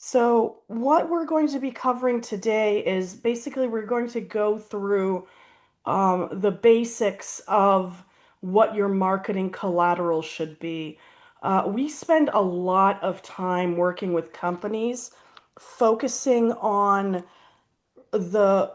So, what we're going to be covering today is basically we're going to go through the basics of what your marketing collateral should be. We spend a lot of time working with companies focusing on the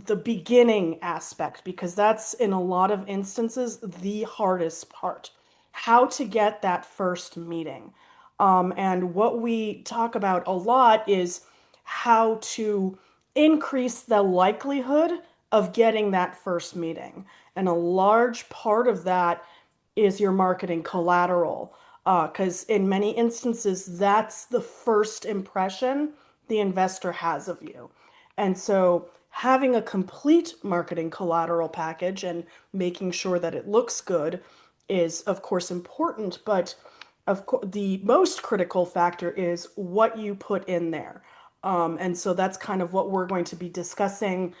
the beginning aspect because that's in a lot of instances the hardest part. How to get that first meeting. And what we talk about a lot is how to increase the likelihood of getting that first meeting. And a large part of that is your marketing collateral. Because in many instances, that's the first impression the investor has of you. And so having a complete marketing collateral package and making sure that it looks good is, of course, important. But of course, the most critical factor is what you put in there. And so that's kind of what we're going to be discussing,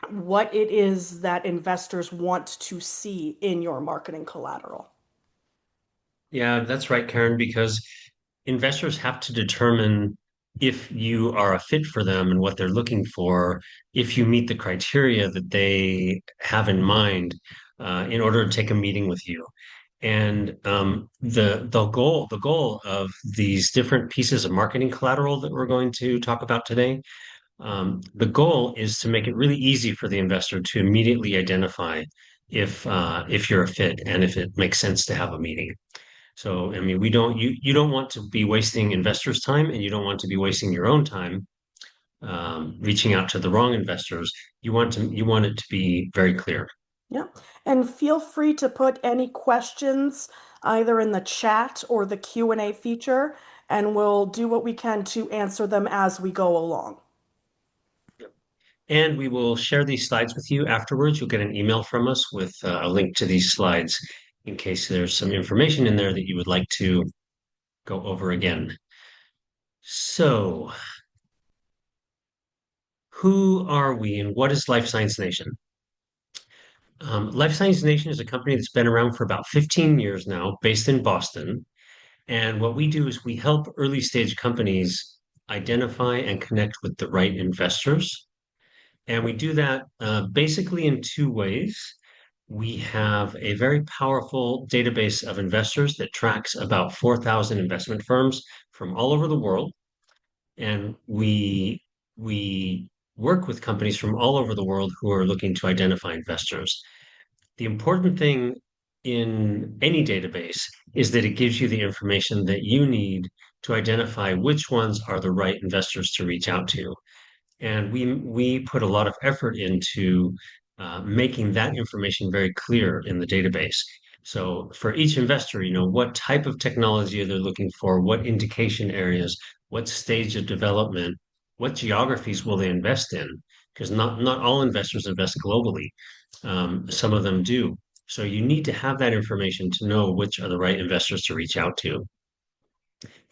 what it is that investors want to see in your marketing collateral. Yeah, that's right, Karen, because investors have to determine if you are a fit for them and what they're looking for, if you meet the criteria that they have in mind, in order to take a meeting with you. And the goal of these different pieces of marketing collateral that we're going to talk about today, the goal is to make it really easy for the investor to immediately identify if you're a fit and if it makes sense to have a meeting. So, I mean, you don't want to be wasting investors' time and you don't want to be wasting your own time reaching out to the wrong investors. You want it to be very clear. Yeah. And feel free to put any questions either in the chat or the Q&A feature, and we'll do what we can to answer them as we go along. And we will share these slides with you afterwards. You'll get an email from us with a link to these slides in case there's some information in there that you would like to go over again. So, who are we and what is Life Science Nation? Life Science Nation is a company that's been around for about 15 years now, based in Boston. And what we do is we help early stage companies identify and connect with the right investors. And we do that basically in two ways. We have a very powerful database of investors that tracks about 4,000 investment firms from all over the world. And we work with companies from all over the world who are looking to identify investors. The important thing in any database is that it gives you the information that you need to identify which ones are the right investors to reach out to. And we put a lot of effort into making that information very clear in the database. So for each investor, you know, what type of technology are they looking for, what indication areas, what stage of development, what geographies will they invest in? Because not all investors invest globally. Some of them do. So you need to have that information to know which are the right investors to reach out to.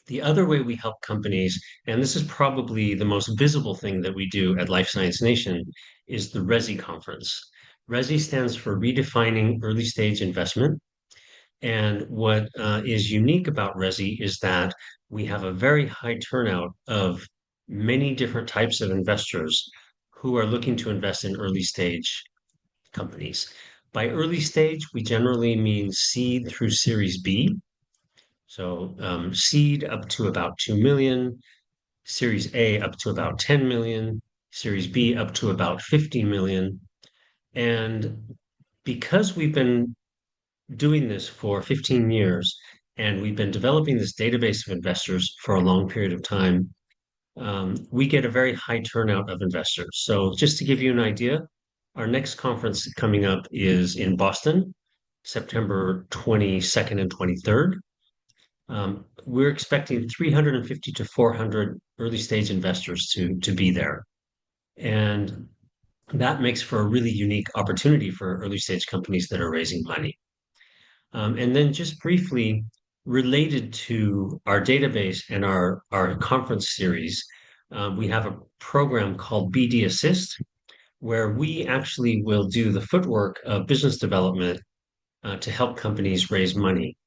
The other way we help companies, and this is probably the most visible thing that we do at Life Science Nation, is the RESI conference. RESI stands for Redefining Early Stage Investment. And what is unique about RESI is that we have a very high turnout of many different types of investors who are looking to invest in early stage companies. By early stage, we generally mean seed through Series B. So seed up to about 2 million, Series A up to about 10 million, Series B up to about 50 million. And because we've been doing this for 15 years and we've been developing this database of investors for a long period of time, we get a very high turnout of investors. So just to give you an idea, our next conference coming up is in Boston, September 22nd and 23rd. We're expecting 350 to 400 early stage investors to be there. And that makes for a really unique opportunity for early stage companies that are raising money. And then just briefly related to our database and our conference series, we have a program called BD Assist, where we actually will do the footwork of business development to help companies raise money.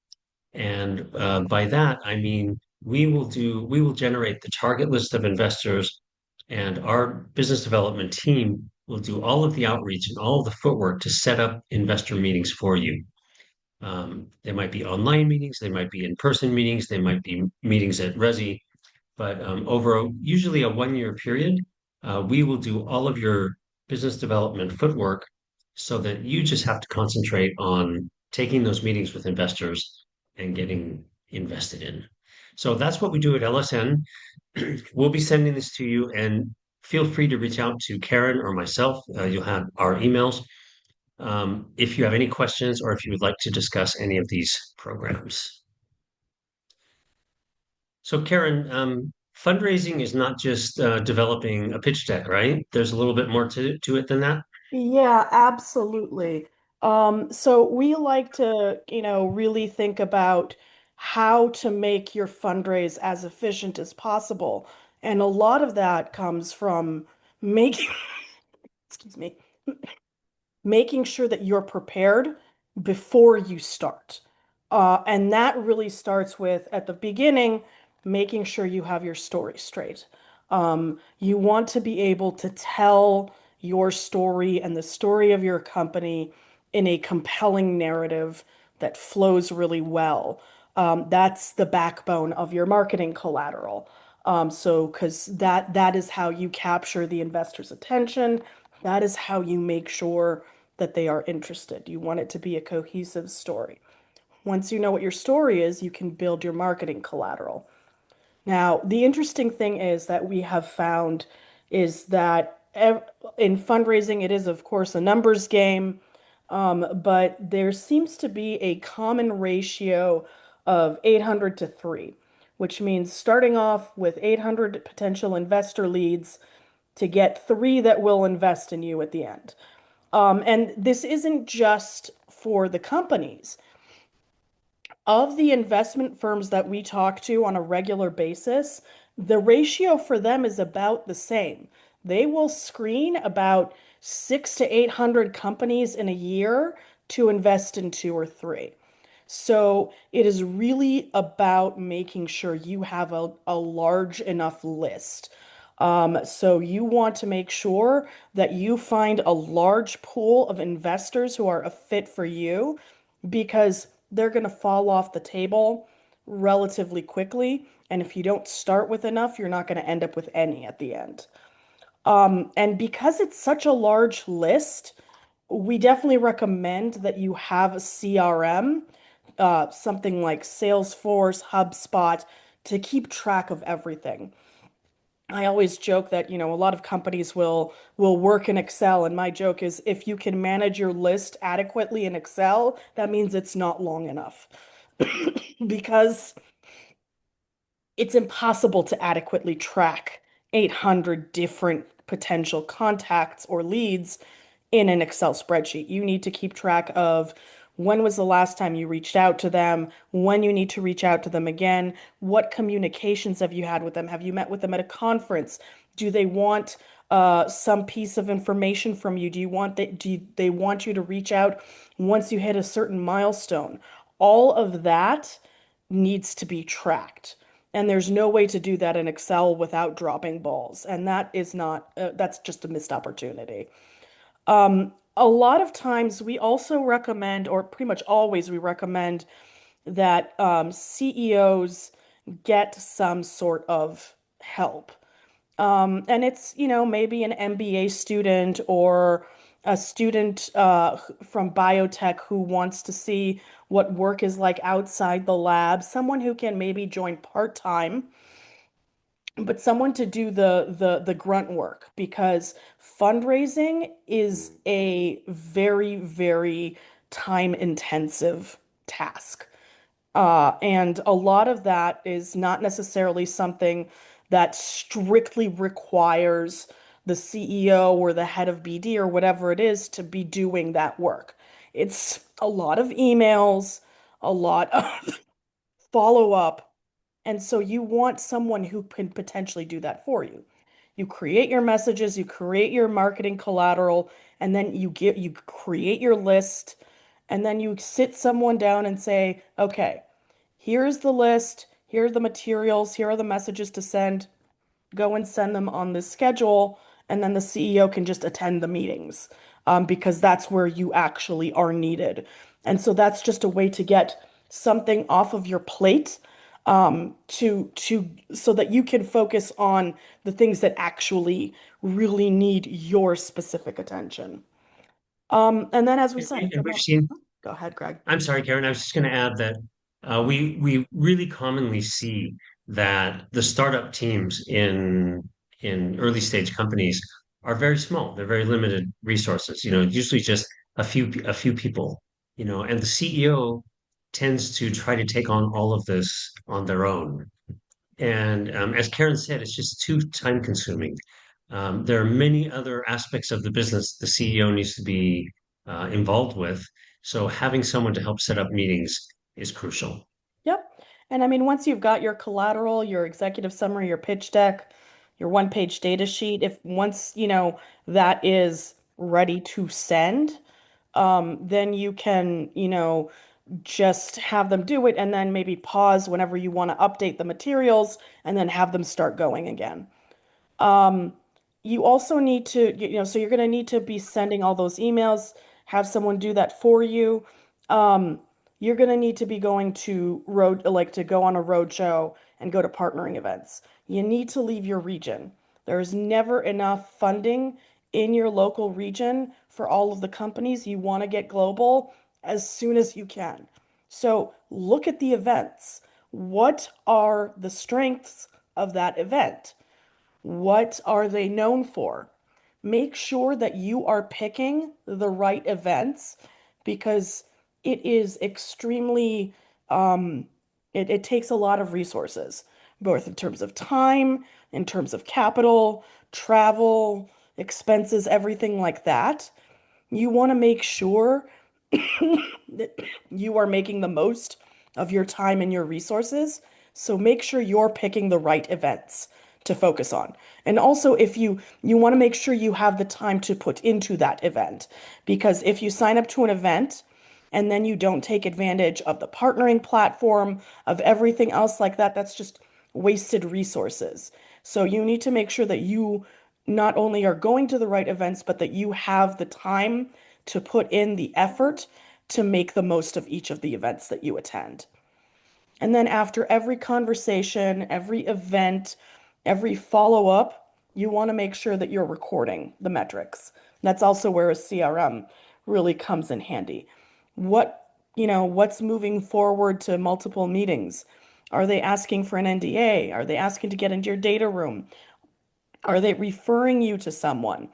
And by that, I mean we will generate the target list of investors, and our business development team will do all of the outreach and all of the footwork to set up investor meetings for you. They might be online meetings, they might be in-person meetings, they might be meetings at Resi, but usually a 1 year period, we will do all of your business development footwork so that you just have to concentrate on taking those meetings with investors and getting invested in. So that's what we do at LSN. We'll be sending this to you, and feel free to reach out to Karen or myself. You'll have our emails if you have any questions or if you would like to discuss any of these programs. So, Karen, fundraising is not just developing a pitch deck, right? There's a little bit more to it than that. Yeah, absolutely. So we like to, really think about how to make your fundraise as efficient as possible. And a lot of that comes from making, excuse me, making sure that you're prepared before you start. And that really starts with, at the beginning, making sure you have your story straight. You want to be able to tell your story and the story of your company in a compelling narrative that flows really well. That's the backbone of your marketing collateral. Because that is how you capture the investor's attention. That is how you make sure that they are interested. You want it to be a cohesive story. Once you know what your story is, you can build your marketing collateral. Now, the interesting thing is that we have found is that in fundraising, it is, of course, a numbers game, but there seems to be a common ratio of 800 to 3, which means starting off with 800 potential investor leads to get 3 that will invest in you at the end. And this isn't just for the companies. Of the investment firms that we talk to on a regular basis, the ratio for them is about the same. They will screen about 600 to 800 companies in a year to invest in 2 or 3. So it is really about making sure you have a large enough list. So you want to make sure that you find a large pool of investors who are a fit for you because they're going to fall off the table relatively quickly. And if you don't start with enough, you're not going to end up with any at the end. And because it's such a large list, we definitely recommend that you have a CRM, something like Salesforce, HubSpot, to keep track of everything. I always joke that, a lot of companies will work in Excel, and my joke is if you can manage your list adequately in Excel, that means it's not long enough. Because it's impossible to adequately track 800 different potential contacts or leads in an Excel spreadsheet. You need to keep track of when was the last time you reached out to them, when you need to reach out to them again, what communications have you had with them? Have you met with them at a conference? Do they want some piece of information from you? Do they want you to reach out once you hit a certain milestone? All of that needs to be tracked. And there's no way to do that in Excel without dropping balls. And that is not, that's just a missed opportunity. A lot of times we also recommend, or pretty much always we recommend, that CEOs get some sort of help. And it's, maybe an MBA student or a student from biotech who wants to see what work is like outside the lab, someone who can maybe join part-time, but someone to do the grunt work because fundraising is a very, very time intensive task. And a lot of that is not necessarily something that strictly requires the CEO or the head of BD or whatever it is to be doing that work. It's a lot of emails, a lot of follow up. And so you want someone who can potentially do that for you. You create your messages, you create your marketing collateral, and then you create your list, and then you sit someone down and say, okay, here's the list. here are the materials, here are the messages to send, go and send them on this schedule, and then the CEO can just attend the meetings because that's where you actually are needed. And so that's just a way to get something off of your plate to so that you can focus on the things that actually really need your specific attention. And then, as we said, if And you're we've more, seen, go ahead, Greg. I'm sorry, Karen, I was just going to add that we really commonly see that the startup teams in early stage companies are very small. They're very limited resources, usually just a few people, and the CEO tends to try to take on all of this on their own. And as Karen said, it's just too time consuming. There are many other aspects of the business the CEO needs to be involved with. So having someone to help set up meetings is crucial. Yep. And I mean, once you've got your collateral, your executive summary, your pitch deck, your one-page data sheet, if once, that is ready to send, then you can, just have them do it and then maybe pause whenever you want to update the materials and then have them start going again. Um, you also need to, so you're going to need to be sending all those emails, have someone do that for you. Um, you're going to need to be going to like to go on a road show and go to partnering events. You need to leave your region. There's never enough funding in your local region for all of the companies. You want to get global as soon as you can. So look at the events. What are the strengths of that event? What are they known for? Make sure that you are picking the right events because it is extremely, um, it takes a lot of resources, both in terms of time, in terms of capital, travel, expenses, everything like that. You want to make sure that you are making the most of your time and your resources. So make sure you're picking the right events to focus on. And also if you want to make sure you have the time to put into that event because if you sign up to an event and then you don't take advantage of the partnering platform, of everything else like that, that's just wasted resources. So you need to make sure that you not only are going to the right events, but that you have the time to put in the effort to make the most of each of the events that you attend. And then after every conversation, every event, every follow up, you want to make sure that you're recording the metrics. That's also where a CRM really comes in handy. What's moving forward to multiple meetings? Are they asking for an NDA? Are they asking to get into your data room? Are they referring you to someone?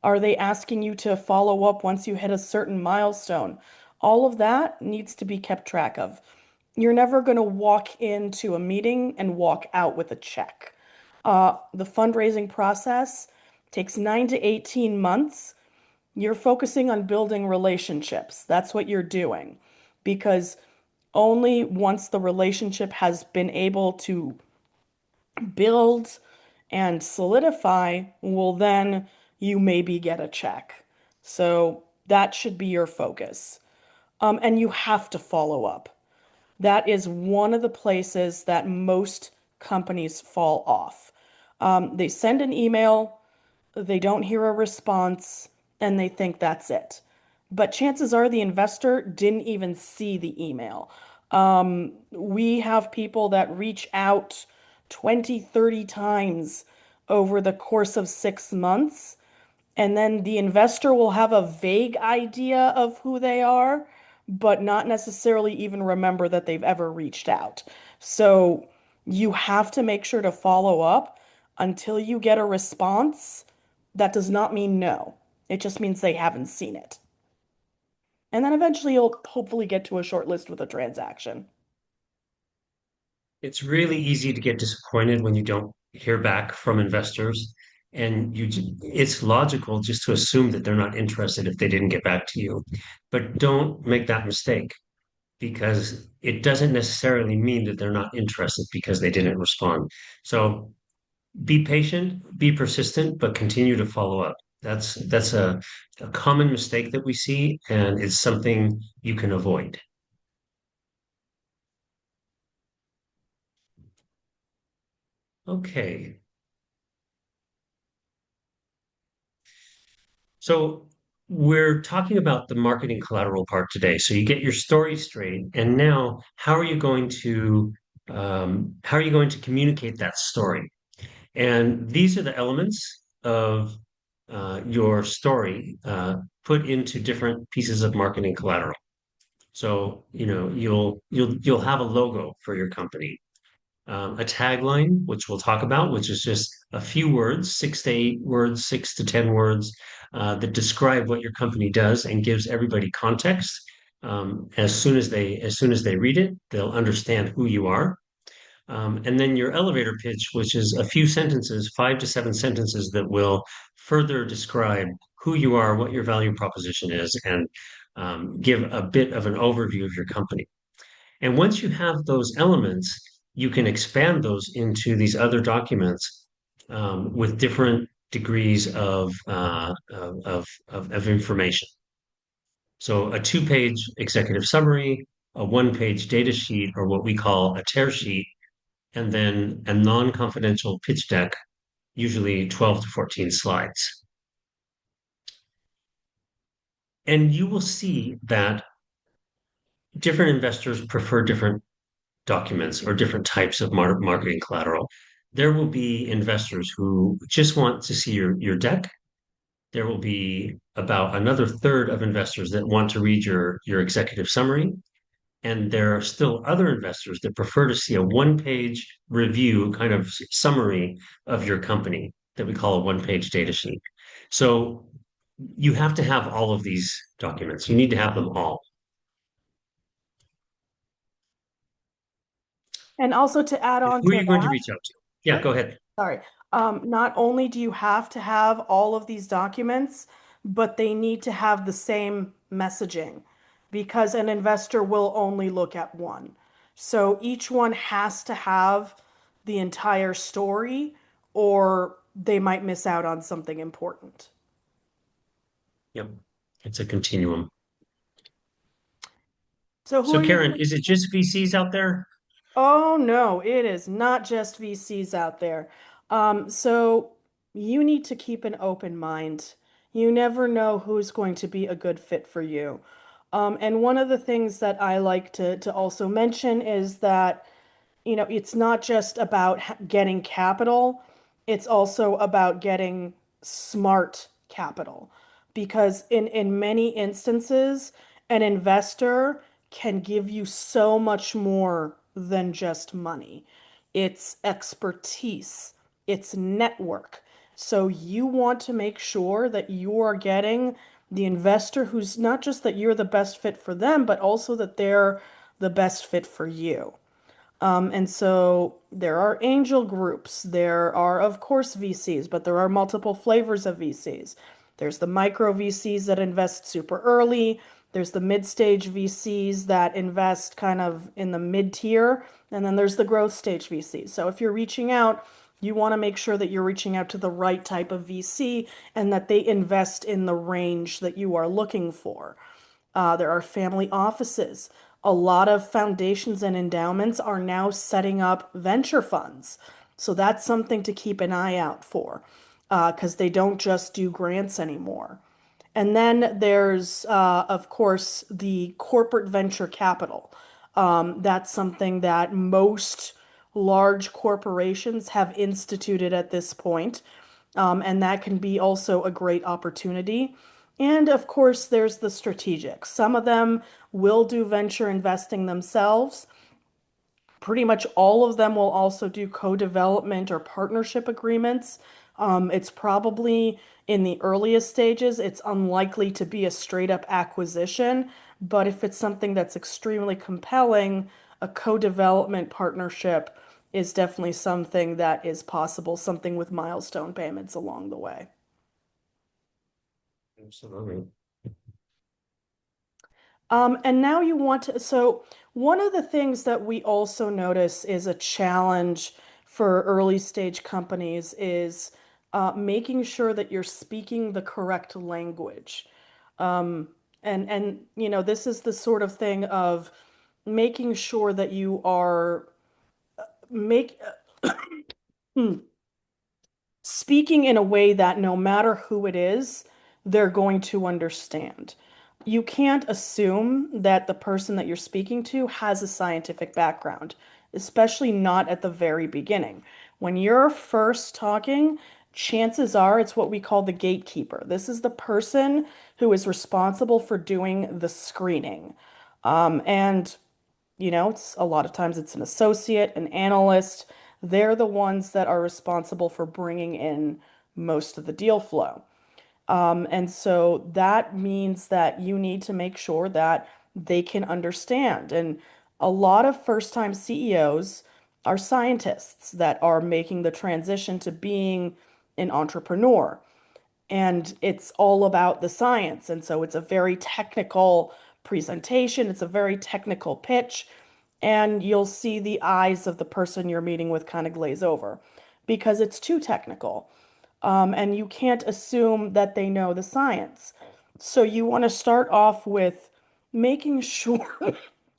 Are they asking you to follow up once you hit a certain milestone? All of that needs to be kept track of. You're never going to walk into a meeting and walk out with a check. The fundraising process takes 9 to 18 months. You're focusing on building relationships. That's what you're doing. Because only once the relationship has been able to build and solidify will then you maybe get a check. So that should be your focus. And you have to follow up. That is one of the places that most companies fall off. They send an email, they don't hear a response, and they think that's it. But chances are the investor didn't even see the email. We have people that reach out 20, 30 times over the course of 6 months, and then the investor will have a vague idea of who they are, but not necessarily even remember that they've ever reached out. So you have to make sure to follow up until you get a response. That does not mean no. It just means they haven't seen it. And then eventually you'll hopefully get to a short list with a transaction. It's really easy to get disappointed when you don't hear back from investors. And it's logical just to assume that they're not interested if they didn't get back to you. But don't make that mistake because it doesn't necessarily mean that they're not interested because they didn't respond. So be patient, be persistent, but continue to follow up. That's a common mistake that we see, and it's something you can avoid. Okay. So we're talking about the marketing collateral part today. So you get your story straight, and now how are you going to communicate that story? And these are the elements of your story put into different pieces of marketing collateral. So, you'll have a logo for your company, a tagline, which we'll talk about, which is just a few words, 6 to 8 words, 6 to 10 words, that describe what your company does and gives everybody context. As soon as they read it, they'll understand who you are. And then your elevator pitch, which is a few sentences, 5 to 7 sentences that will further describe who you are, what your value proposition is, and give a bit of an overview of your company. And once you have those elements, you can expand those into these other documents with different degrees of information. So a two-page executive summary, a one-page data sheet, or what we call a tear sheet, and then a non-confidential pitch deck, usually 12 to 14 slides. And you will see that different investors prefer different documents or different types of marketing collateral. There will be investors who just want to see your deck. There will be about another third of investors that want to read your executive summary. And there are still other investors that prefer to see a one-page review, kind of summary of your company that we call a one-page data sheet. So you have to have all of these documents. You need to have them all. And also to add on Who are to you going to that, reach out to? Yeah, oh, go ahead. sorry. Not only do you have to have all of these documents, but they need to have the same messaging because an investor will only look at one. So each one has to have the entire story, or they might miss out on something important. Yep. It's a continuum. So who So are you Karen, going is it just VCs out there? Oh no, it is not just VCs out there. So you need to keep an open mind. You never know who's going to be a good fit for you. And one of the things that I like to also mention is that it's not just about getting capital, it's also about getting smart capital. Because in many instances, an investor can give you so much more than just money. It's expertise, it's network. So you want to make sure that you are getting the investor who's not just that you're the best fit for them, but also that they're the best fit for you. And so there are angel groups. There are, of course, VCs, but there are multiple flavors of VCs. There's the micro VCs that invest super early. There's the mid-stage VCs that invest kind of in the mid-tier. And then there's the growth stage VCs. So if you're reaching out, you want to make sure that you're reaching out to the right type of VC and that they invest in the range that you are looking for. There are family offices. A lot of foundations and endowments are now setting up venture funds. So that's something to keep an eye out for because they don't just do grants anymore. And then there's, of course, the corporate venture capital. That's something that most large corporations have instituted at this point. And that can be also a great opportunity. And of course, there's the strategic. Some of them will do venture investing themselves. Pretty much all of them will also do co-development or partnership agreements. It's probably in the earliest stages, it's unlikely to be a straight up acquisition, but if it's something that's extremely compelling, a co-development partnership is definitely something that is possible, something with milestone payments along the way. Absolutely. And now you want to, so one of the things that we also notice is a challenge for early stage companies is making sure that you're speaking the correct language. Um, and this is the sort of thing of making sure that you are make Hmm. Speaking in a way that no matter who it is, they're going to understand. You can't assume that the person that you're speaking to has a scientific background, especially not at the very beginning. When you're first talking, chances are it's what we call the gatekeeper. This is the person who is responsible for doing the screening. And it's a lot of times it's an associate, an analyst. They're the ones that are responsible for bringing in most of the deal flow. And so that means that you need to make sure that they can understand. And a lot of first-time CEOs are scientists that are making the transition to being an entrepreneur, and it's all about the science. And so it's a very technical presentation, it's a very technical pitch, and you'll see the eyes of the person you're meeting with kind of glaze over because it's too technical. And you can't assume that they know the science. So you want to start off with making sure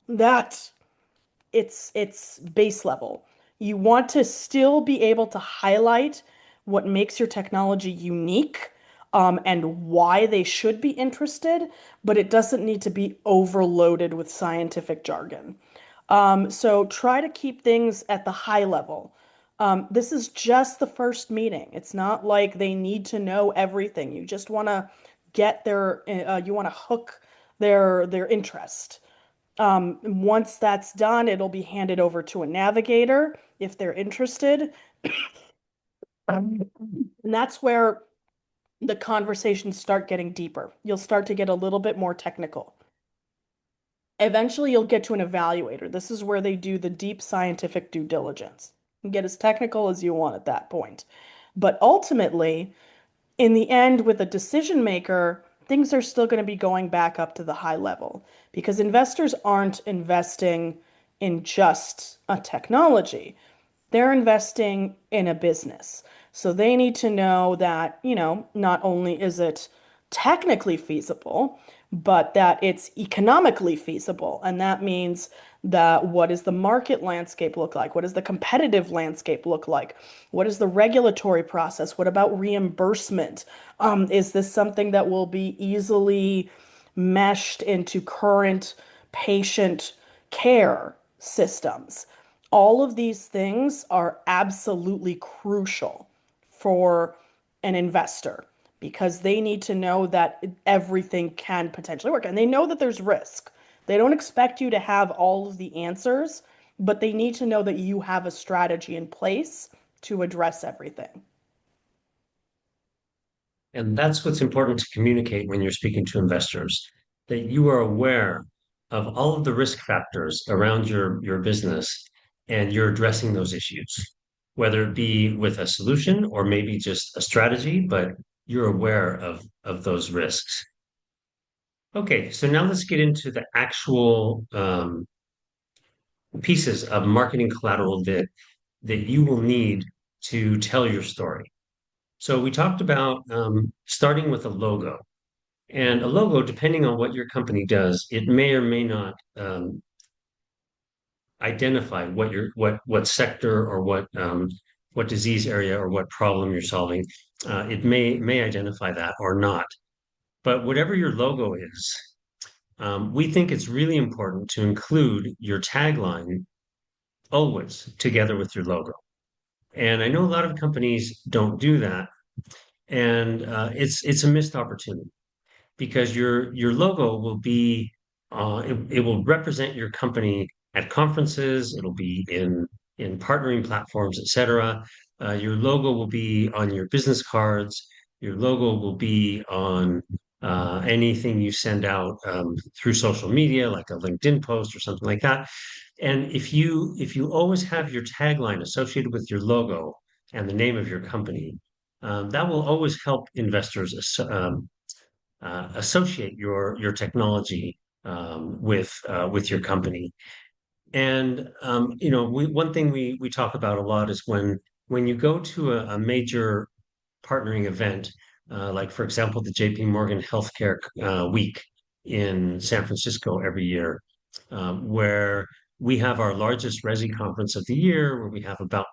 that it's base level. You want to still be able to highlight what makes your technology unique, and why they should be interested, but it doesn't need to be overloaded with scientific jargon. So try to keep things at the high level. This is just the first meeting. It's not like they need to know everything. You just want to you want to hook their interest. Once that's done, it'll be handed over to a navigator if they're interested. And that's where the conversations start getting deeper. You'll start to get a little bit more technical. Eventually, you'll get to an evaluator. This is where they do the deep scientific due diligence. You get as technical as you want at that point. But ultimately, in the end, with a decision maker, things are still going to be going back up to the high level because investors aren't investing in just a technology. They're investing in a business. So they need to know that, not only is it technically feasible, but that it's economically feasible. And that means that what does the market landscape look like? What does the competitive landscape look like? What is the regulatory process? What about reimbursement? Is this something that will be easily meshed into current patient care systems? All of these things are absolutely crucial for an investor because they need to know that everything can potentially work, and they know that there's risk. They don't expect you to have all of the answers, but they need to know that you have a strategy in place to address everything. And that's what's important to communicate when you're speaking to investors, that you are aware of all of the risk factors around your business and you're addressing those issues, whether it be with a solution or maybe just a strategy, but you're aware of those risks. Okay, so now let's get into the actual pieces of marketing collateral that you will need to tell your story. So we talked about starting with a logo. And a logo, depending on what your company does, it may or may not identify what sector or what disease area or what problem you're solving. It may identify that or not. But whatever your logo is, we think it's really important to include your tagline always together with your logo. And I know a lot of companies don't do that, and it's a missed opportunity, because your logo will be it will represent your company at conferences. It'll be in partnering platforms, etc. Your logo will be on your business cards. Your logo will be on anything you send out through social media, like a LinkedIn post or something like that. And if you always have your tagline associated with your logo and the name of your company, that will always help investors associate your technology with your company. And one thing we talk about a lot is when you go to a major partnering event, like for example the J.P. Morgan Healthcare Week in San Francisco every year, where we have our largest Resi conference of the year, where we have about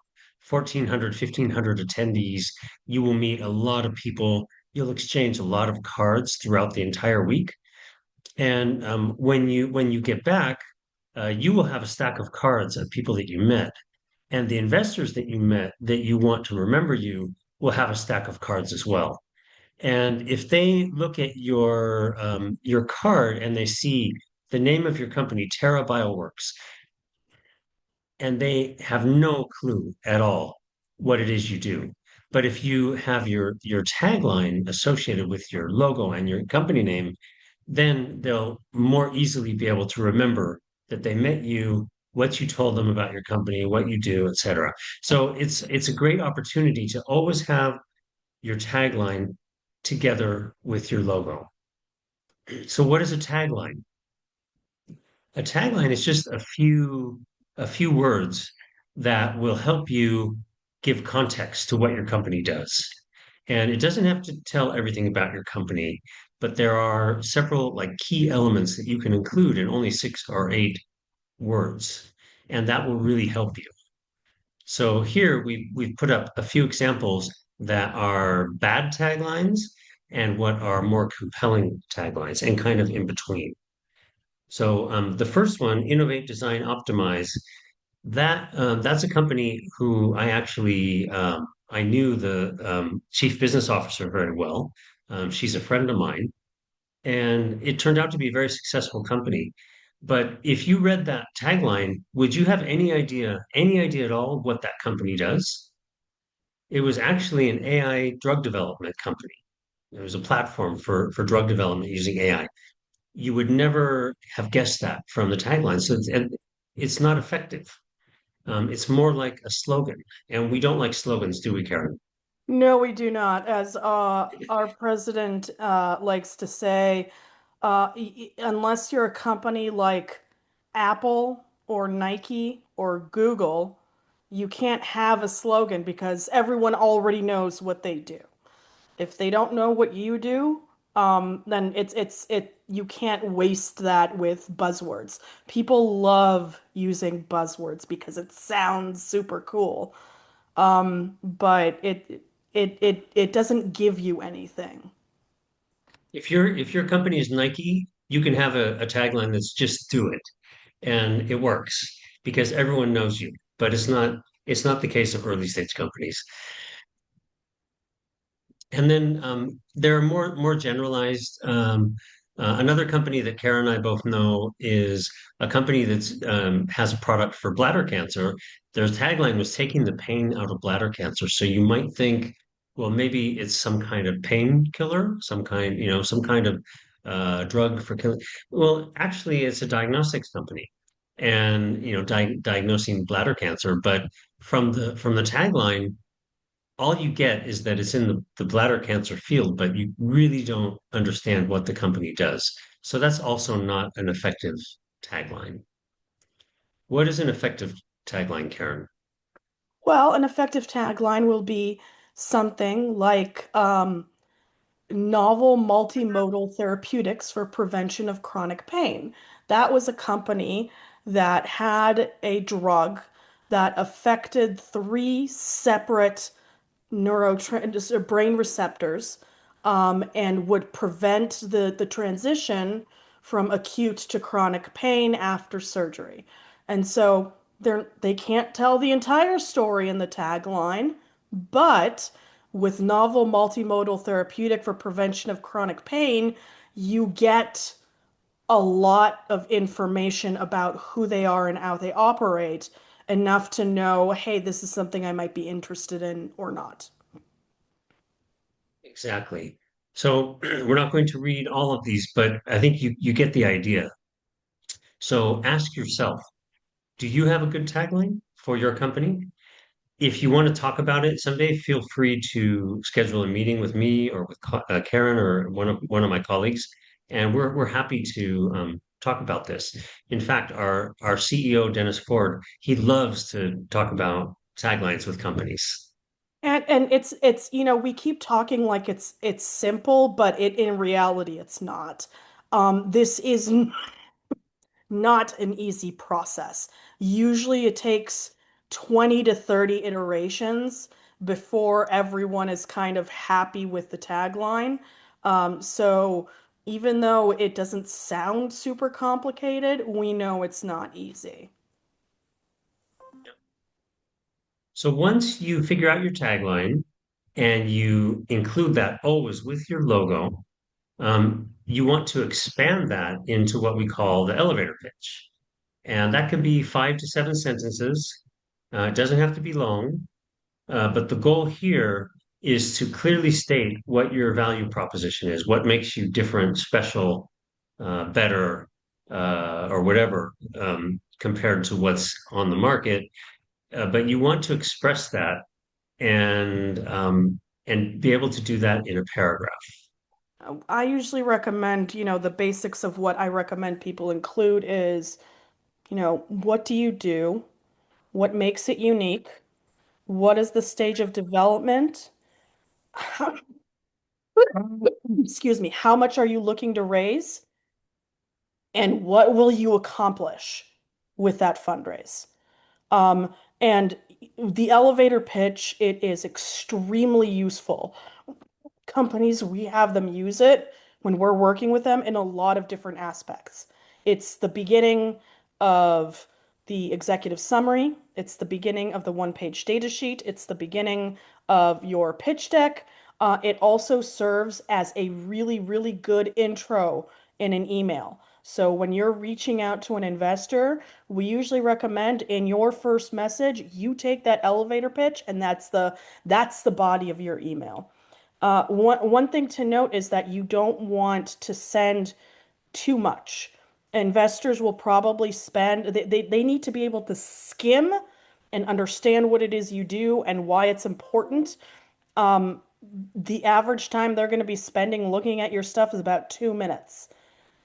1,400, 1,500 attendees. You will meet a lot of people. You'll exchange a lot of cards throughout the entire week. And when you get back, you will have a stack of cards of people that you met, and the investors that you met that you want to remember you will have a stack of cards as well. And if they look at your card and they see the name of your company, Terra Bioworks, and they have no clue at all what it is you do. But if you have your tagline associated with your logo and your company name, then they'll more easily be able to remember that they met you, what you told them about your company, what you do, et cetera. So it's a great opportunity to always have your tagline together with your logo. So what is a tagline? A tagline is just a few words that will help you give context to what your company does. And it doesn't have to tell everything about your company, but there are several like key elements that you can include in only 6 or 8 words, and that will really help you. So here we've put up a few examples that are bad taglines and what are more compelling taglines and kind of in between. So the first one, innovate, design, optimize. That's a company who I knew the chief business officer very well. She's a friend of mine, and it turned out to be a very successful company. But if you read that tagline, would you have any idea at all what that company does? It was actually an AI drug development company. It was a platform for drug development using AI. You would never have guessed that from the tagline. So it's not effective. It's more like a slogan, and we don't like slogans, do we, Karen? No, we do not. As our president likes to say, unless you're a company like Apple or Nike or Google, you can't have a slogan because everyone already knows what they do. If they don't know what you do, then it you can't waste that with buzzwords. People love using buzzwords because it sounds super cool. But it doesn't give you anything. If your company is Nike, you can have a tagline that's just do it, and it works because everyone knows you. But it's not the case of early stage companies. And then there are more generalized. Another company that Karen and I both know is a company that has a product for bladder cancer. Their tagline was taking the pain out of bladder cancer. So you might think, well, maybe it's some kind of painkiller, some kind of drug for killing. Well, actually, it's a diagnostics company, and diagnosing bladder cancer. But from the tagline all you get is that it's in the bladder cancer field, but you really don't understand what the company does. So that's also not an effective tagline. What is an effective tagline, Karen? Well, an effective tagline will be something like novel multimodal therapeutics for prevention of chronic pain. That was a company that had a drug that affected three separate brain receptors, and would prevent the transition from acute to chronic pain after surgery. And so they can't tell the entire story in the tagline, but with novel multimodal therapeutic for prevention of chronic pain, you get a lot of information about who they are and how they operate, enough to know, hey, this is something I might be interested in or not. Exactly. So we're not going to read all of these, but I think you get the idea. So ask yourself, do you have a good tagline for your company? If you want to talk about it someday, feel free to schedule a meeting with me or with Karen or one of my colleagues, and we're happy to talk about this. In fact, our CEO Dennis Ford, he loves to talk about taglines with companies. And it's we keep talking like it's simple, but in reality it's not. This is not an easy process. Usually it takes 20 to 30 iterations before everyone is kind of happy with the tagline. So even though it doesn't sound super complicated, we know it's not easy. So once you figure out your tagline and you include that always with your logo, you want to expand that into what we call the elevator pitch. And that could be 5 to 7 sentences. It doesn't have to be long, but the goal here is to clearly state what your value proposition is, what makes you different, special, better, or whatever, compared to what's on the market. But you want to express that and be able to do that in a paragraph. I usually recommend, the basics of what I recommend people include is, what do you do? What makes it unique? What is the stage of development? How, excuse me, how much are you looking to raise? And what will you accomplish with that fundraise? And the elevator pitch, it is extremely useful. Companies, we have them use it when we're working with them in a lot of different aspects. It's the beginning of the executive summary, it's the beginning of the one-page data sheet, it's the beginning of your pitch deck. It also serves as a really, really good intro in an email. So when you're reaching out to an investor, we usually recommend in your first message, you take that elevator pitch and that's the body of your email. One thing to note is that you don't want to send too much. Investors will probably spend, they need to be able to skim and understand what it is you do and why it's important. Um, the average time they're going to be spending looking at your stuff is about 2 minutes.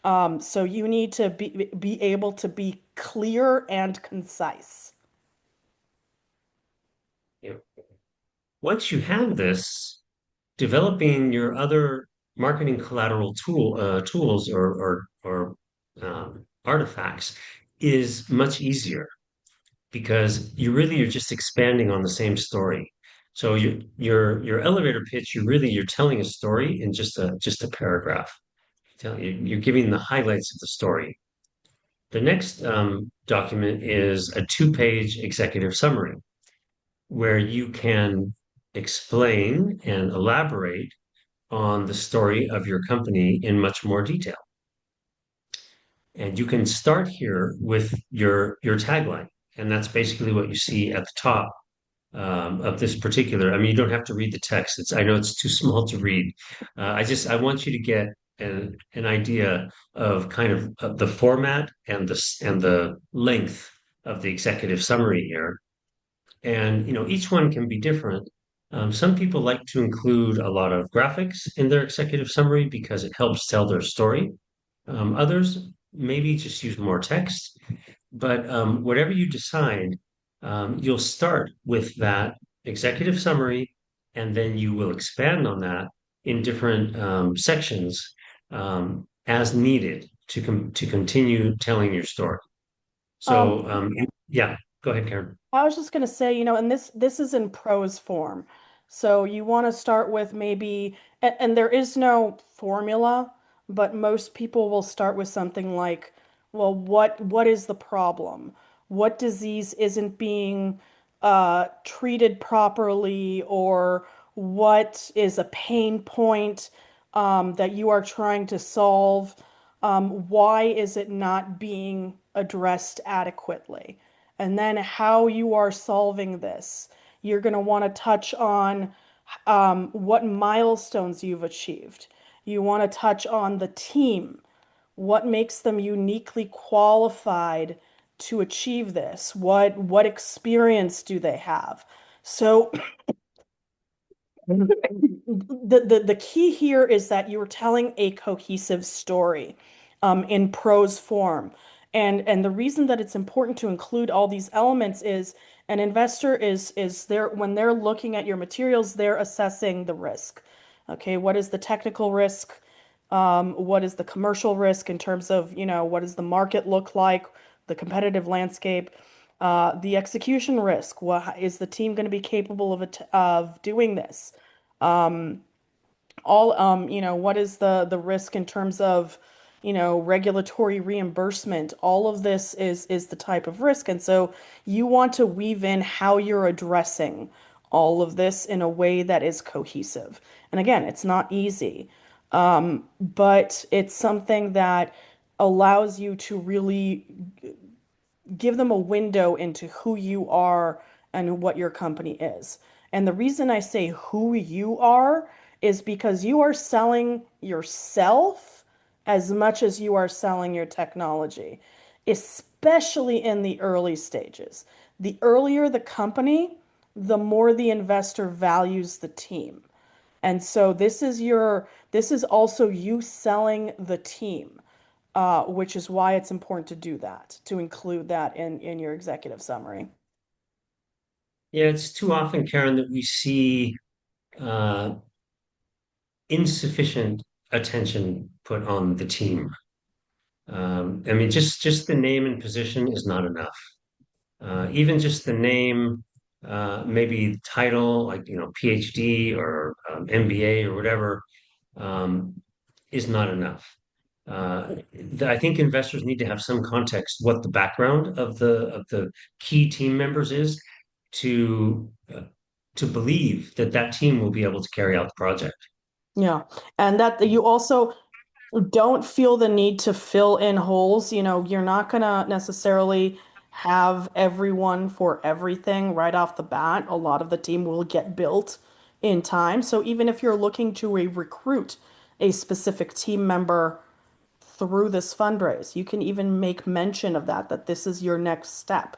So you need to be able to be clear and concise. You know, once you have this, developing your other marketing collateral tools or artifacts is much easier because you really are just expanding on the same story. So your elevator pitch, you're telling a story in just a paragraph. You're giving the highlights of the story. The next document is a 2-page executive summary where you can explain and elaborate on the story of your company in much more detail. And you can start here with your tagline. And that's basically what you see at the top of this particular. I mean, you don't have to read the text. I know it's too small to read. I want you to get an idea of kind of the format and the length of the executive summary here. And each one can be different. Some people like to include a lot of graphics in their executive summary because it helps tell their story. Others maybe just use more text, but whatever you decide, you'll start with that executive summary, and then you will expand on that in different sections as needed to continue telling your story. Um, So, yeah, go ahead, Karen. I was just gonna say, and this is in prose form. So you want to start with maybe, and there is no formula, but most people will start with something like, well, what is the problem? What disease isn't being treated properly, or what is a pain point that you are trying to solve? Why is it not being addressed adequately? And then how you are solving this. You're going to want to touch on what milestones you've achieved. You want to touch on the team. What makes them uniquely qualified to achieve this? What experience do they have? So the key here is that you're telling a cohesive story in prose form. And the reason that it's important to include all these elements is an investor is there when they're looking at your materials, they're assessing the risk. Okay, what is the technical risk? What is the commercial risk in terms of, what does the market look like, the competitive landscape? The execution risk. What is the team going to be capable of doing this? Um, all what is the risk in terms of regulatory reimbursement? All of this is the type of risk, and so you want to weave in how you're addressing all of this in a way that is cohesive. And again, it's not easy, but it's something that allows you to really give them a window into who you are and what your company is. And the reason I say who you are is because you are selling yourself as much as you are selling your technology, especially in the early stages. The earlier the company, the more the investor values the team. And so this is also you selling the team, which is why it's important to do that, to include that in your executive summary. Yeah, it's too often, Karen, that we see uh, insufficient attention put on the team. I mean, just the name and position is not enough. Even just the name, maybe title, like PhD or MBA or whatever, um, is not enough. I think investors need to have some context what the background of the key team members is to to believe that that team will be able to carry out the project. Yeah. And that you also don't feel the need to fill in holes. You're not going to necessarily have everyone for everything right off the bat. A lot of the team will get built in time. So even if you're looking to recruit a specific team member through this fundraise. You can even make mention of that this is your next step.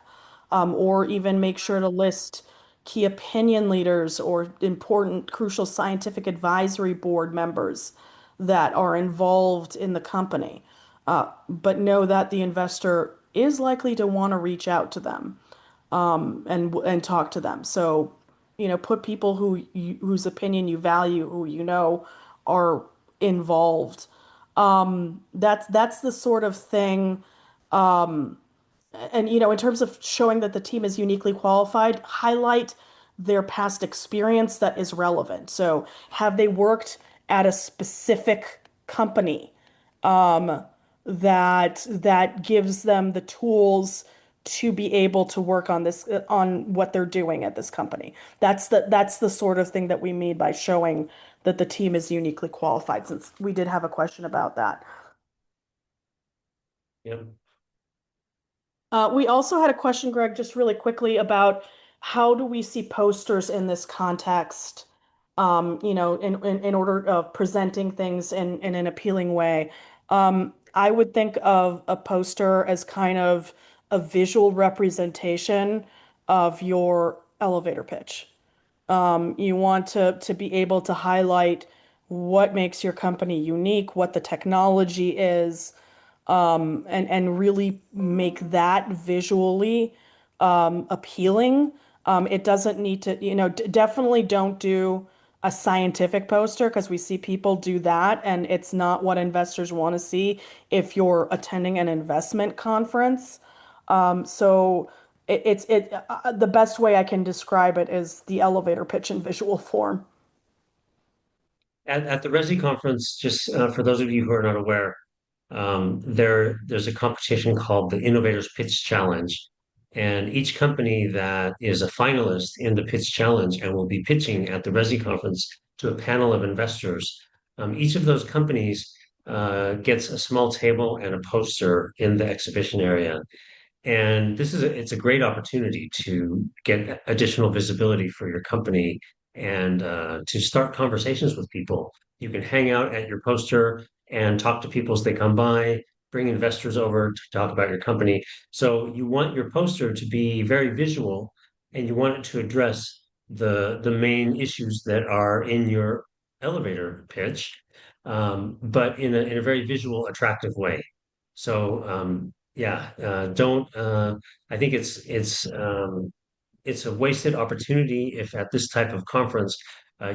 Or even make sure to list key opinion leaders or important, crucial scientific advisory board members that are involved in the company. But know that the investor is likely to want to reach out to them, and talk to them. So, put people whose opinion you value, who are involved. That's the sort of thing. And in terms of showing that the team is uniquely qualified, highlight their past experience that is relevant. So, have they worked at a specific company that gives them the tools to be able to work on this, on what they're doing at this company? That's the sort of thing that we mean by showing that the team is uniquely qualified, since we did have a question about that. Yep. We also had a question, Greg, just really quickly about how do we see posters in this context, in order of presenting things in an appealing way. I would think of a poster as kind of a visual representation of your elevator pitch. You want to be able to highlight what makes your company unique, what the technology is, and really make that visually appealing. It doesn't need to, definitely don't do a scientific poster, because we see people do that, and it's not what investors want to see if you're attending an investment conference. So the best way I can describe it is the elevator pitch in visual form. At the Resi conference, just for those of you who are not aware, there's a competition called the Innovators Pitch Challenge. And each company that is a finalist in the pitch challenge and will be pitching at the Resi conference to a panel of investors, each of those companies gets a small table and a poster in the exhibition area. And it's a great opportunity to get additional visibility for your company and to start conversations with people. You can hang out at your poster and talk to people as they come by, bring investors over to talk about your company. So you want your poster to be very visual and you want it to address the main issues that are in your elevator pitch, but in a very visual, attractive way. So yeah, don't. I think it's a wasted opportunity if at this type of conference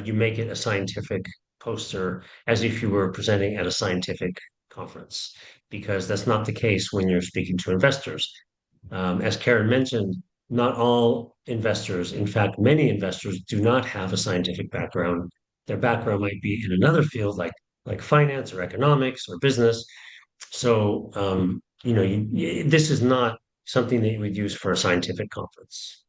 you make it a scientific poster as if you were presenting at a scientific conference, because that's not the case when you're speaking to investors. As Karen mentioned, not all investors, in fact, many investors do not have a scientific background. Their background might be in another field like finance or economics or business. So, this is not something that you would use for a scientific conference.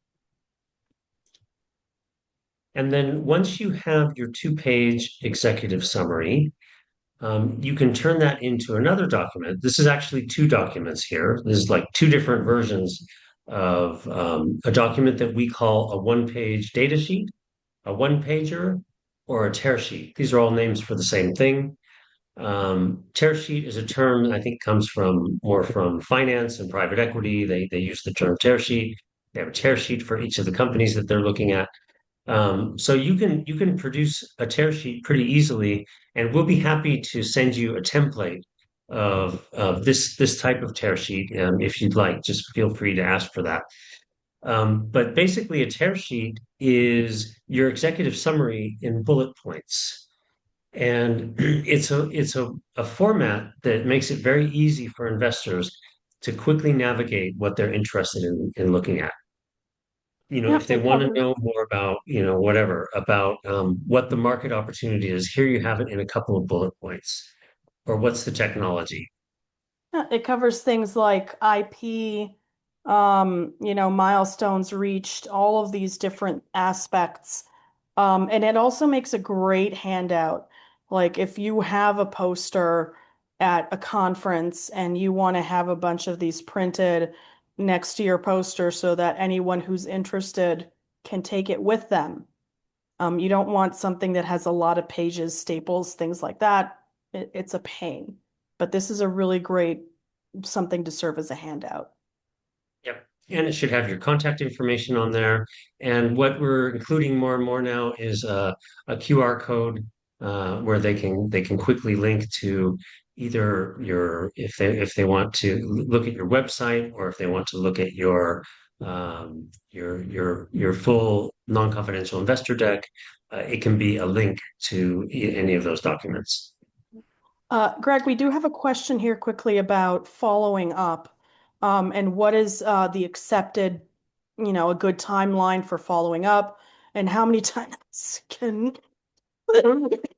And then once you have your two-page executive summary, you can turn that into another document. This is actually two documents here. This is like two different versions of a document that we call a one-page data sheet, a one-pager, or a tear sheet. These are all names for the same thing. Tear sheet is a term I think comes from more from finance and private equity. They use the term tear sheet. They have a tear sheet for each of the companies that they're looking at. So you can produce a tear sheet pretty easily, and we'll be happy to send you a template of this type of tear sheet. If you'd like, just feel free to ask for that. But basically, a tear sheet is your executive summary in bullet points. And it's a format that makes it very easy for investors to quickly navigate what they're interested in looking at. Yeah, If they it want to covers know more about, whatever, about what the market opportunity is, here you have it in a couple of bullet points. Or what's the technology? Yeah, it covers things like IP, milestones reached, all of these different aspects. And it also makes a great handout. Like if you have a poster at a conference and you want to have a bunch of these printed next to your poster so that anyone who's interested can take it with them. You don't want something that has a lot of pages, staples, things like that. It's a pain. But this is a really great something to serve as a handout. Yep. And it should have your contact information on there. And what we're including more and more now is a QR code where they can quickly link to either your if they want to look at your website or if they want to look at your full non-confidential investor deck. It can be a link to any of those documents. Greg, we do have a question here quickly about following up, and what is the accepted, a good timeline for following up, and how many times can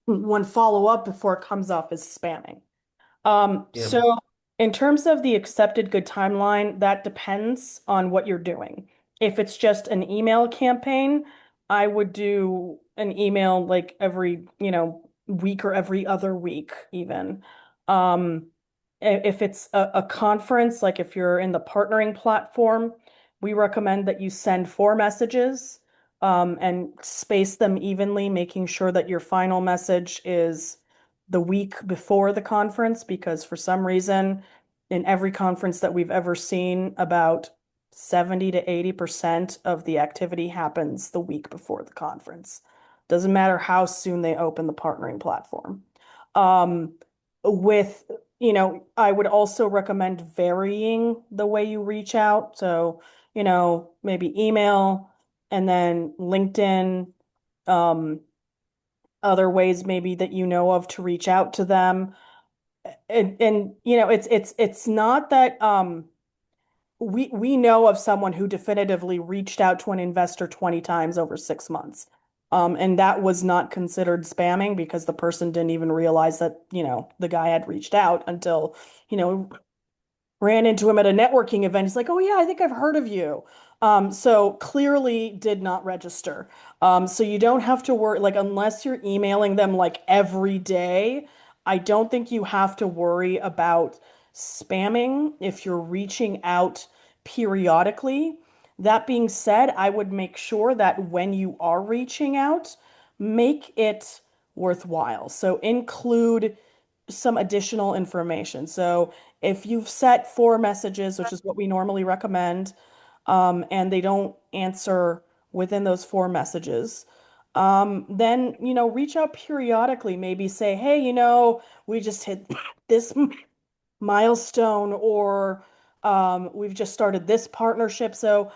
one follow up before it comes off as spamming? Yeah. So in terms of the accepted good timeline, that depends on what you're doing. If it's just an email campaign, I would do an email like every, week or every other week even. Um, if it's a conference, like if you're in the partnering platform, we recommend that you send 4 messages, and space them evenly, making sure that your final message is the week before the conference, because for some reason, in every conference that we've ever seen, about 70 to 80% of the activity happens the week before the conference. Doesn't matter how soon they open the partnering platform. Um, with, I would also recommend varying the way you reach out. So, maybe email and then LinkedIn, um, other ways maybe that you know of to reach out to them. And it's not that we know of someone who definitively reached out to an investor 20 times over 6 months. And that was not considered spamming because the person didn't even realize that, the guy had reached out until, you know, ran into him at a networking event. He's like, "Oh yeah, I think I've heard of you." So clearly did not register. So you don't have to worry, like unless you're emailing them like every day, I don't think you have to worry about spamming if you're reaching out periodically. That being said, I would make sure that when you are reaching out, make it worthwhile. So include some additional information. So if you've set 4 messages, which is what we normally recommend, and they don't answer within those 4 messages, then, reach out periodically. Maybe say, hey, we just hit this milestone, or we've just started this partnership. So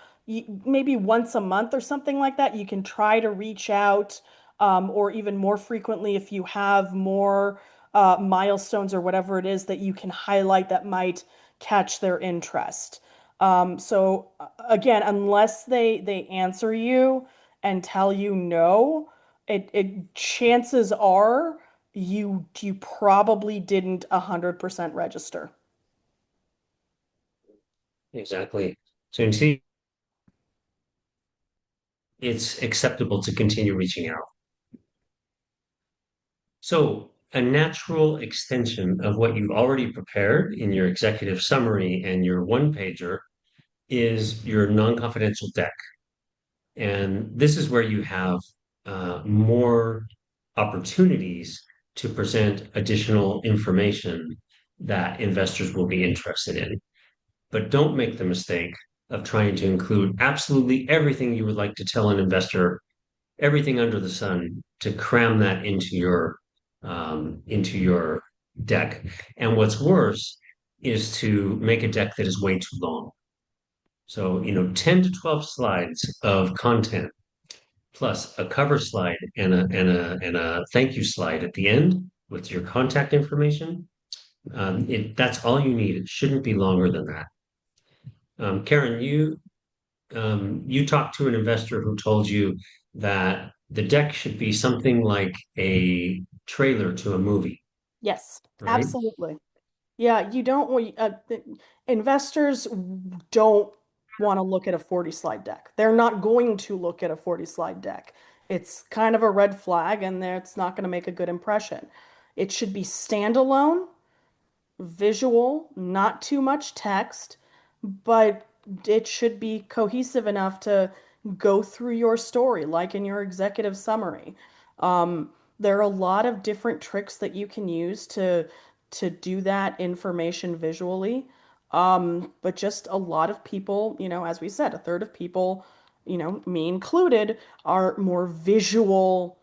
maybe once a month or something like that, you can try to reach out, or even more frequently if you have more milestones or whatever it is that you can highlight that might catch their interest. Again, unless they answer you and tell you no, it chances are you probably didn't 100% register. Exactly. So until it's acceptable to continue reaching out. So a natural extension of what you've already prepared in your executive summary and your one pager is your non-confidential deck. And this is where you have more opportunities to present additional information that investors will be interested in. But don't make the mistake of trying to include absolutely everything you would like to tell an investor, everything under the sun, to cram that into your deck. And what's worse is to make a deck that is way too long. So, 10 to 12 slides of content plus a cover slide and a thank you slide at the end with your contact information. That's all you need. It shouldn't be longer than that. Karen, you talked to an investor who told you that the deck should be something like a trailer to a movie, Yes, right? absolutely. Yeah, you don't want investors don't want to look at a 40 slide deck. They're not going to look at a 40 slide deck. It's kind of a red flag and it's not going to make a good impression. It should be standalone, visual, not too much text, but it should be cohesive enough to go through your story, like in your executive summary. Um, there are a lot of different tricks that you can use to do that information visually. But just a lot of people, as we said, a third of people, me included, are more visual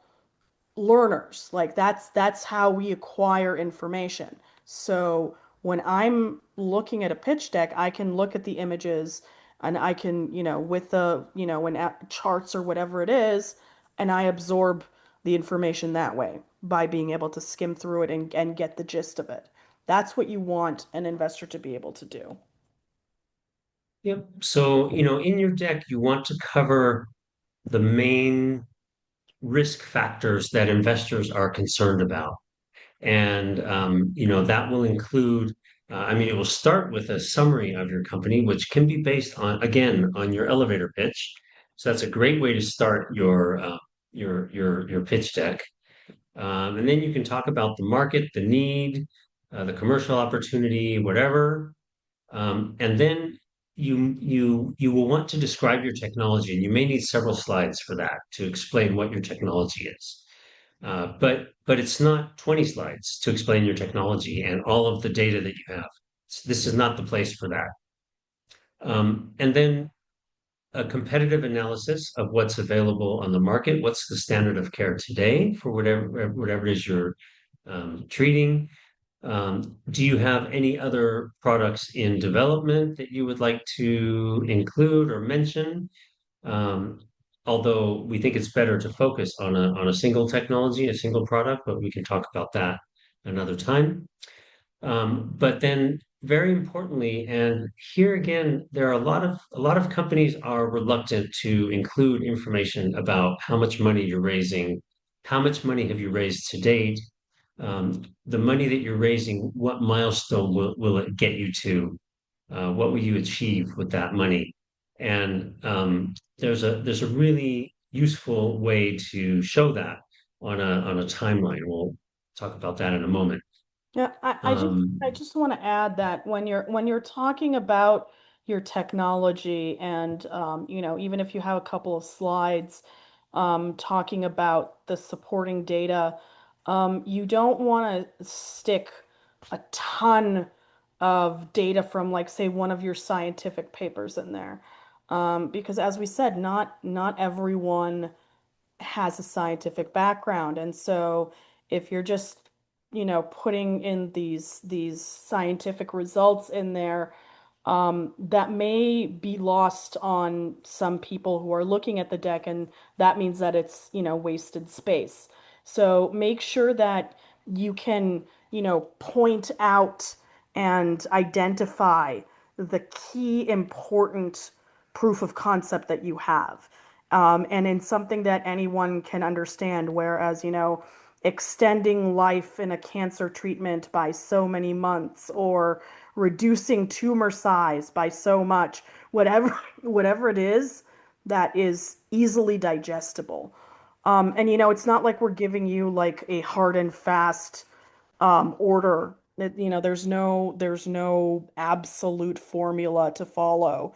learners. Like that's how we acquire information. So when I'm looking at a pitch deck, I can look at the images and I can, with the, when charts or whatever it is, and I absorb the information that way by being able to skim through it and get the gist of it. That's what you want an investor to be able to do. Yep. So, in your deck, you want to cover the main risk factors that investors are concerned about. And that will include, it will start with a summary of your company, which can be based on, again, on your elevator pitch. So that's a great way to start your pitch deck. And then you can talk about the market, the need, the commercial opportunity, whatever. And then you will want to describe your technology, and you may need several slides for that to explain what your technology is. But it's not 20 slides to explain your technology and all of the data that you have. This is not the place for that. And then a competitive analysis of what's available on the market. What's the standard of care today for whatever it is you're treating? Do you have any other products in development that you would like to include or mention? Um, Although we think it's better to focus on a single technology, a single product, but we can talk about that another time. But then very importantly, and here again, there are a lot of companies are reluctant to include information about how much money you're raising, how much money have you raised to date, the money that you're raising, what milestone will it get you to? What will you achieve with that money? And there's a really useful way to show that on a timeline. We'll talk about that in a moment. Yeah, I just want to add that when you're talking about your technology and even if you have a couple of slides talking about the supporting data, you don't want to stick a ton of data from like say one of your scientific papers in there. Because as we said, not everyone has a scientific background. And so if you're just, putting in these scientific results in there, that may be lost on some people who are looking at the deck, and that means that it's, wasted space. So make sure that you can, point out and identify the key important proof of concept that you have. And in something that anyone can understand, whereas, extending life in a cancer treatment by so many months or reducing tumor size by so much, whatever, whatever it is that is easily digestible. And it's not like we're giving you like a hard and fast order. There's no absolute formula to follow.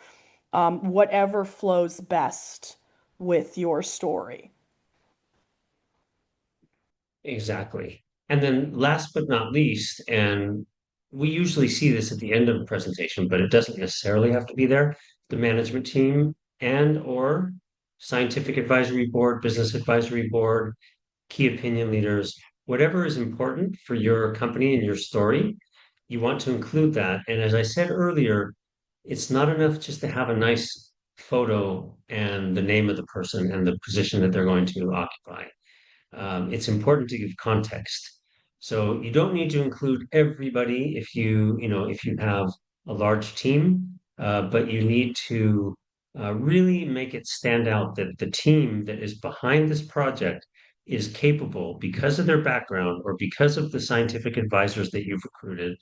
Whatever flows best with your story. Exactly. And then last but not least, and we usually see this at the end of the presentation, but it doesn't necessarily have to be there, the management team and or scientific advisory board, business advisory board, key opinion leaders, whatever is important for your company and your story, you want to include that. And as I said earlier, it's not enough just to have a nice photo and the name of the person and the position that they're going to occupy. It's important to give context. So you don't need to include everybody if you have a large team, but you need to really make it stand out that the team that is behind this project is capable because of their background or because of the scientific advisors that you've recruited,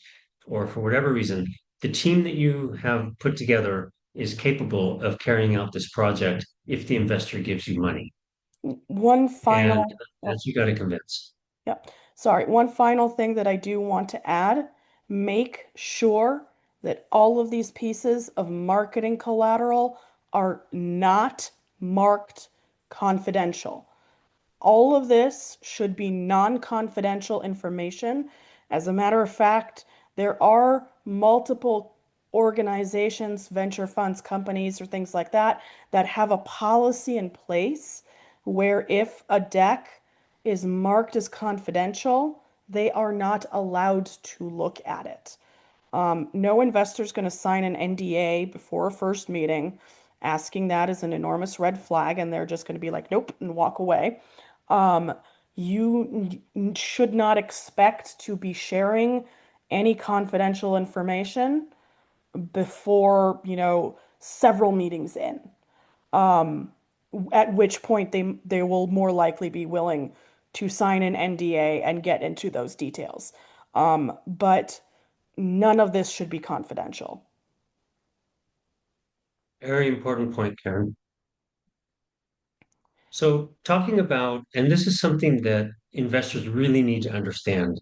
or for whatever reason, the team that you have put together is capable of carrying out this project if the investor gives you money. One And final, oh, that's you got to convince. yeah, sorry, one final thing that I do want to add, make sure that all of these pieces of marketing collateral are not marked confidential. All of this should be non-confidential information. As a matter of fact, there are multiple organizations, venture funds, companies, or things like that that have a policy in place where if a deck is marked as confidential, they are not allowed to look at it. No investor is going to sign an NDA before a first meeting. Asking that is an enormous red flag, and they're just going to be like, nope, and walk away. Um, you should not expect to be sharing any confidential information before, several meetings in. Um, at which point they will more likely be willing to sign an NDA and get into those details. But none of this should be confidential. Very important point, Karen. So, talking about, and this is something that investors really need to understand,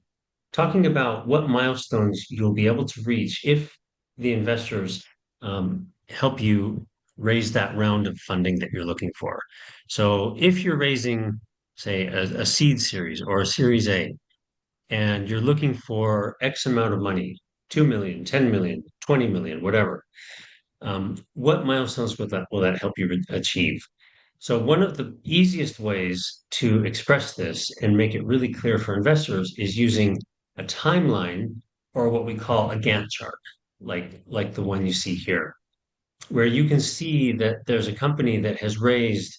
talking about what milestones you'll be able to reach if the investors help you raise that round of funding that you're looking for. So, if you're raising, say, a seed series or a series A, and you're looking for X amount of money, 2 million, 10 million, 20 million, whatever. What milestones will that help you achieve? So one of the easiest ways to express this and make it really clear for investors is using a timeline or what we call a Gantt chart, like the one you see here, where you can see that there's a company that has raised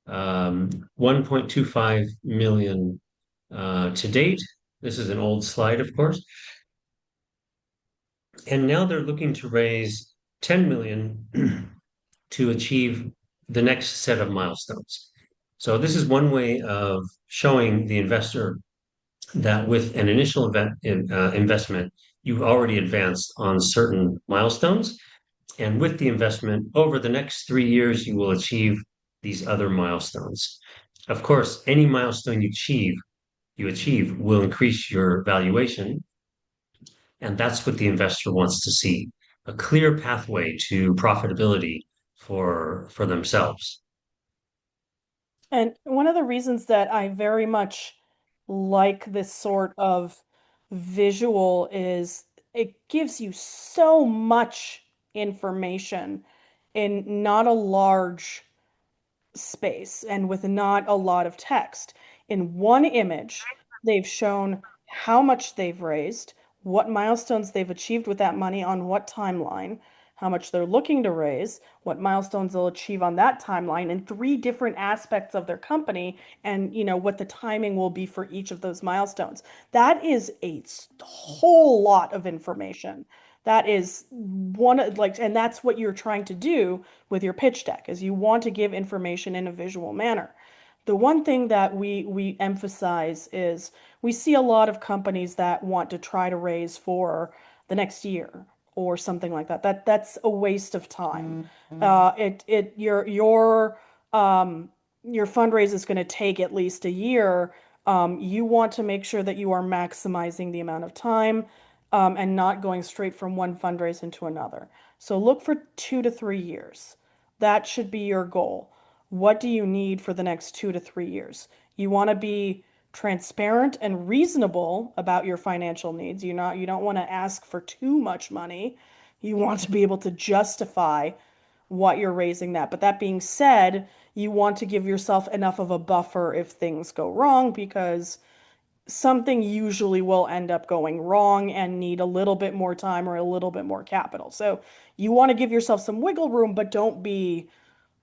1.25 million to date. This is an old slide, of course, and now they're looking to raise 10 million to achieve the next set of milestones. So this is one way of showing the investor that with an initial investment, you've already advanced on certain milestones. And with the investment over the next 3 years, you will achieve these other milestones. Of course, any milestone you achieve will increase your valuation. And that's what the investor wants to see, a clear pathway to profitability for themselves. And one of the reasons that I very much like this sort of visual is it gives you so much information in not a large space and with not a lot of text. In one image, they've shown how much they've raised, what milestones they've achieved with that money on what timeline, how much they're looking to raise, what milestones they'll achieve on that timeline, in three different aspects of their company, and what the timing will be for each of those milestones. That is a whole lot of information That is like, and that's what you're trying to do with your pitch deck, is you want to give information in a visual manner. The one thing that we emphasize is we see a lot of companies that want to try to raise for the next year or something like that. That's a waste of time. Um, your fundraise is going to take at least a year. You want to make sure that you are maximizing the amount of time and not going straight from one fundraise into another. So look for 2 to 3 years. That should be your goal. What do you need for the next 2 to 3 years? You want to be transparent and reasonable about your financial needs. You don't want to ask for too much money. You want to be able to justify what you're raising that. But that being said, you want to give yourself enough of a buffer if things go wrong, because something usually will end up going wrong and need a little bit more time or a little bit more capital. So you want to give yourself some wiggle room, but don't be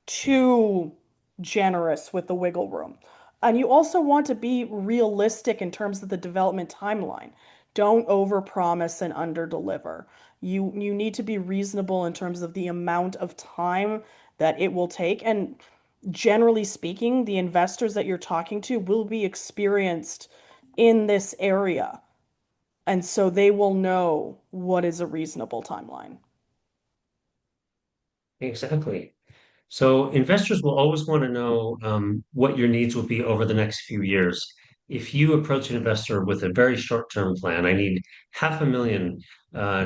too generous with the wiggle room. And you also want to be realistic in terms of the development timeline. Don't overpromise and underdeliver. You need to be reasonable in terms of the amount of time that it will take. And generally speaking, the investors that you're talking to will be experienced in this area. And so they will know what is a reasonable timeline. Exactly. So investors will always want to know what your needs will be over the next few years. If you approach an investor with a very short-term plan, I need 500,000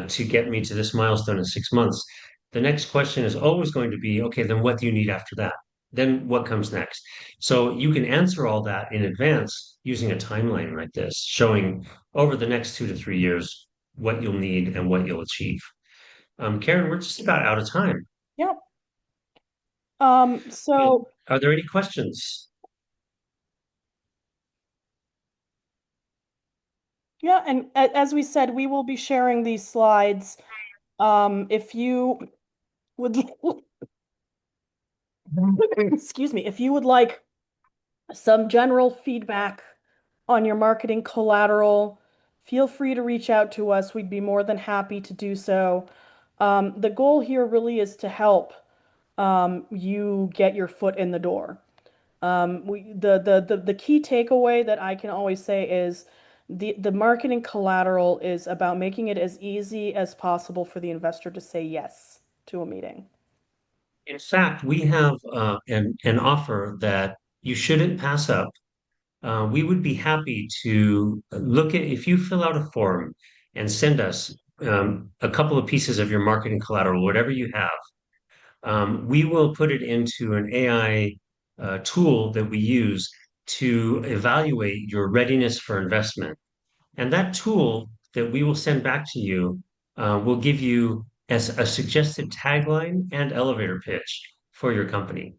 to get me to this milestone in 6 months. The next question is always going to be, okay, then what do you need after that? Then what comes next? So you can answer all that in advance using a timeline like this, showing over the next 2 to 3 years what you'll need and what you'll achieve. Karen, we're just about out of time. Yep. And So are there any questions? yeah, and as we said, we will be sharing these slides. If you would, excuse me, if you would like some general feedback on your marketing collateral, feel free to reach out to us. We'd be more than happy to do so. The goal here really is to help you get your foot in the door. The key takeaway that I can always say is the marketing collateral is about making it as easy as possible for the investor to say yes to a meeting. In fact, we have an offer that you shouldn't pass up. We would be happy to look at if you fill out a form and send us a couple of pieces of your marketing collateral, whatever you have. We will put it into an AI tool that we use to evaluate your readiness for investment. And that tool that we will send back to you will give you as a suggested tagline and elevator pitch for your company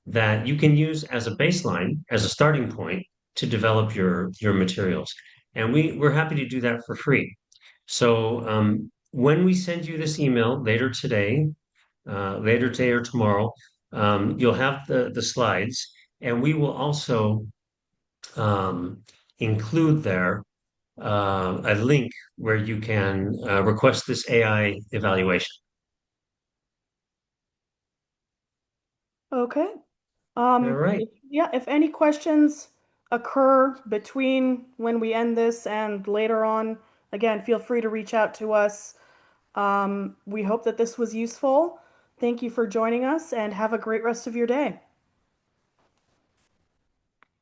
that you can use as a baseline, as a starting point to develop your materials. And we're happy to do that for free. So when we send you this email later today or tomorrow, you'll have the slides, and we will also include there a link where you can request this AI evaluation. Okay. All right. If any questions occur between when we end this and later on, again, feel free to reach out to us. We hope that this was useful. Thank you for joining us and have a great rest of your day.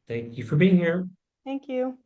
Thank you for being here. Thank you.